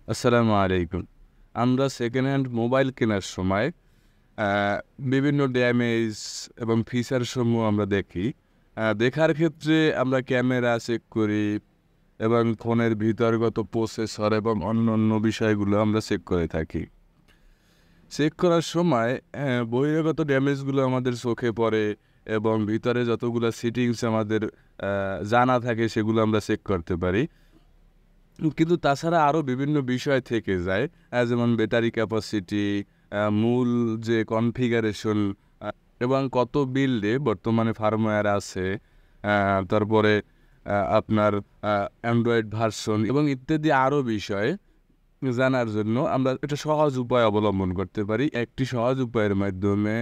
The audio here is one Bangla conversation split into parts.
আসসালামু আলাইকুম। আমরা সেকেন্ড হ্যান্ড মোবাইল কেনার সময় আ বিভিন্ন ড্যামেজ এবং ফিচারসমূহ আমরা দেখি। দেখার ক্ষেত্রে আমরা ক্যামেরা চেক করি এবং ফোনের ভিতরগত প্রসেসর এবং অন্যান্য বিষয়গুলো আমরা চেক করে থাকি। চেক করার সময় বহিরাগত ড্যামেজগুলো আমাদের চোখে পড়ে এবং ভিতরে যতগুলা সেটিংস আমাদের আ জানা থাকে সেগুলো আমরা চেক করতে পারি। কিন্তু তাছাড়া আরও বিভিন্ন বিষয় থেকে যায়। যেমন ব্যাটারি ক্যাপাসিটি, মূল যে কনফিগারেশন আ এবং কত বিল্ডে বর্তমানে ফার্মওয়্যার আছে। তারপরে আপনার অ্যান্ড্রয়েড ভার্সন এবং ইত্যাদি আরও বিষয় জানার জন্য আমরা একটা সহজ উপায় অবলম্বন করতে পারি। একটি সহজ উপায়ের মাধ্যমে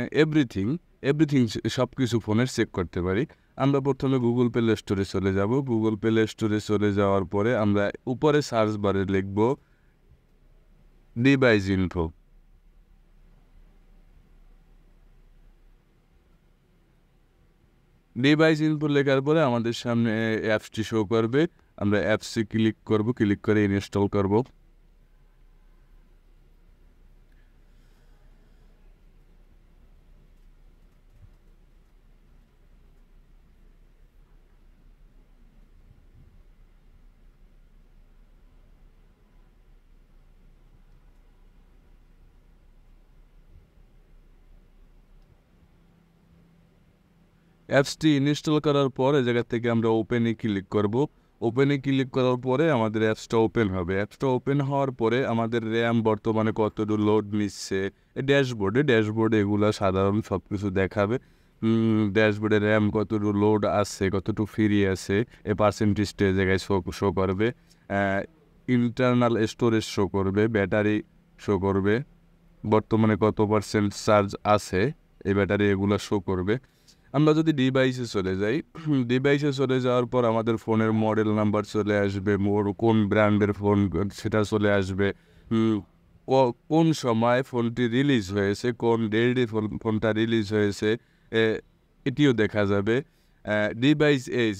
এভরিথিং সবকিছু ফোনের চেক করতে পারি। আমরা প্রথমে গুগল প্লে স্টোরে চলে যাব। গুগল প্লে স্টোরে চলে যাওয়ার পরে আমরা উপরে সার্চ বারে লিখব ডিভাইস ইনফো। ডিভাইস ইনফো লেখার পরে আমাদের সামনে অ্যাপসটি শো করবে। আমরা অ্যাপসে ক্লিক করব, ক্লিক করে ইনস্টল করব। অ্যাপসটি ইনস্টল করার পর এই জায়গা থেকে আমরা ওপেনে ক্লিক করব। ওপেনে ক্লিক করার পরে আমাদের অ্যাপসটা ওপেন হবে। অ্যাপসটা ওপেন হওয়ার পরে আমাদের র্যাম বর্তমানে কতটুকু লোড নিচ্ছে ড্যাশবোর্ডে এগুলা সাধারণ সব কিছু দেখাবে। ড্যাশবোর্ডে র্যাম কতটুকু লোড আছে, কতটুকু ফ্রি আছে, এই পার্সেন্টেজটা এই জায়গায় শো করবে। ইন্টারনাল স্টোরেজ শো করবে, ব্যাটারি শো করবে, বর্তমানে কত পার্সেন্ট চার্জ আছে এই ব্যাটারি, এগুলো শো করবে। আমরা যদি ডিভাইসে চলে যাই, ডিভাইসে চলে যাওয়ার পর আমাদের ফোনের মডেল নাম্বার চলে আসবে, কোন ব্র্যান্ডের ফোন সেটা চলে আসবে, কোন সময় ফোনটি রিলিজ হয়েছে, কোন ডেটে ফোনটা রিলিজ হয়েছে এটিও দেখা যাবে। ডিভাইস এজ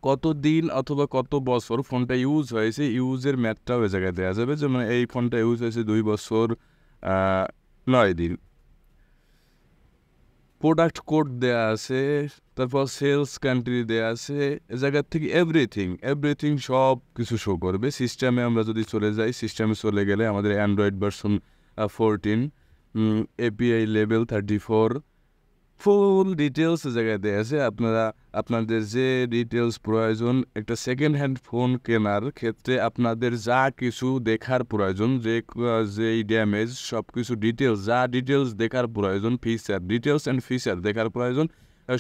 কত দিন অথবা কত বছর ফোনটা ইউজ হয়েছে, ইউজের ম্যাথটাও এ জায়গায় দেওয়া যাবে। যেমন এই ফোনটা ইউজ হয়েছে 2 বছর 9 দিন। প্রোডাক্ট কোড দেয়া আছে, তারপর সেলস কান্ট্রি দেয়া আছে। এ জায়গার থেকে এভরিথিং সব কিছু শো করবে। সিস্টেমে আমরা যদি চলে যাই, সিস্টেমে চলে গেলে আমাদের Android version 14, API level 34, full details এ জায়গায় দেয়া আছে। আপনাদের যে ডিটেলস প্রয়োজন একটা সেকেন্ড হ্যান্ড ফোন কেনার ক্ষেত্রে, আপনাদের যা কিছু দেখার প্রয়োজন, যেই ড্যামেজ সব কিছু ডিটেলস দেখার প্রয়োজন, ডিটেলস অ্যান্ড ফিচার দেখার প্রয়োজন,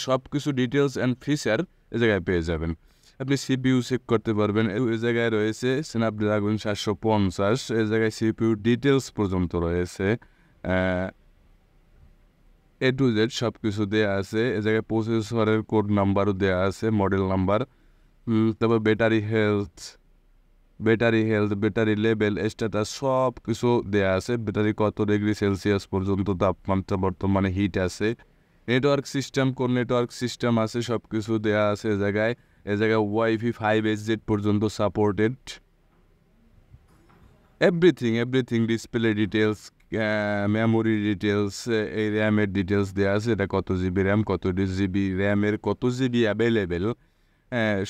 সব কিছু ডিটেলস অ্যান্ড ফিচার এ জায়গায় পেয়ে যাবেন। আপনি সিপিইউ চেক করতে পারবেন। এই জায়গায় রয়েছে স্ন্যাপড্রাগন 750, এ জায়গায় সিপিইউ ডিটেলস পর্যন্ত রয়েছে। এ টু জেড সব কিছু দেওয়া আছে। এ জায়গায় প্রসেসরের কোড নাম্বারও দেওয়া আছে, মডেল নাম্বার। তারপর ব্যাটারি লেভেল, স্ট্যাটাস সব কিছু দেওয়া আছে। ব্যাটারি কত ডিগ্রি সেলসিয়াস পর্যন্ত তাপমাত্রা বর্তমানে হিট আছে, কোন নেটওয়ার্ক সিস্টেম আছে সব কিছু দেওয়া আছে এ জায়গায় ওয়াইফাই 5HZ পর্যন্ত supported. Everything display details, memory details, এই র্যামের ডিটেলস দেওয়া আছে। এটা কত জিবি র্যাম, কত জিবি র্যামের, কত জিবি অ্যাভেলেবেল,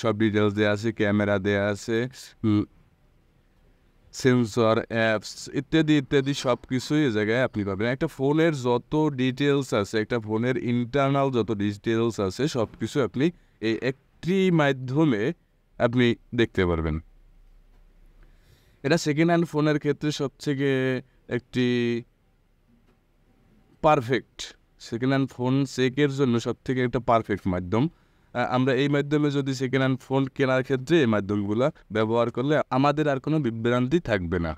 সব ডিটেলস দেওয়া আছে। ক্যামেরা দেওয়া আছে, সেন্সর, অ্যাপস ইত্যাদি সব কিছুই এ জায়গায় আপনি পাবেন। একটা ফোনের যত ডিটেলস আছে, একটা ফোনের ইন্টারনাল যত ডিটেলস আছে সব কিছু আপনি এই একটি মাধ্যমে আপনি দেখতে পারবেন। এটা সেকেন্ড হ্যান্ড ফোনের ক্ষেত্রে সবথেকে একটি পারফেক্ট, সেকেন্ড হ্যান্ড ফোন চেকের জন্য সবথেকে একটা পারফেক্ট মাধ্যম। আমরা এই মাধ্যমে যদি সেকেন্ড হ্যান্ড ফোন কেনার ক্ষেত্রে এই মাধ্যমগুলো ব্যবহার করলে আমাদের আর কোনো বিভ্রান্তি থাকবে না।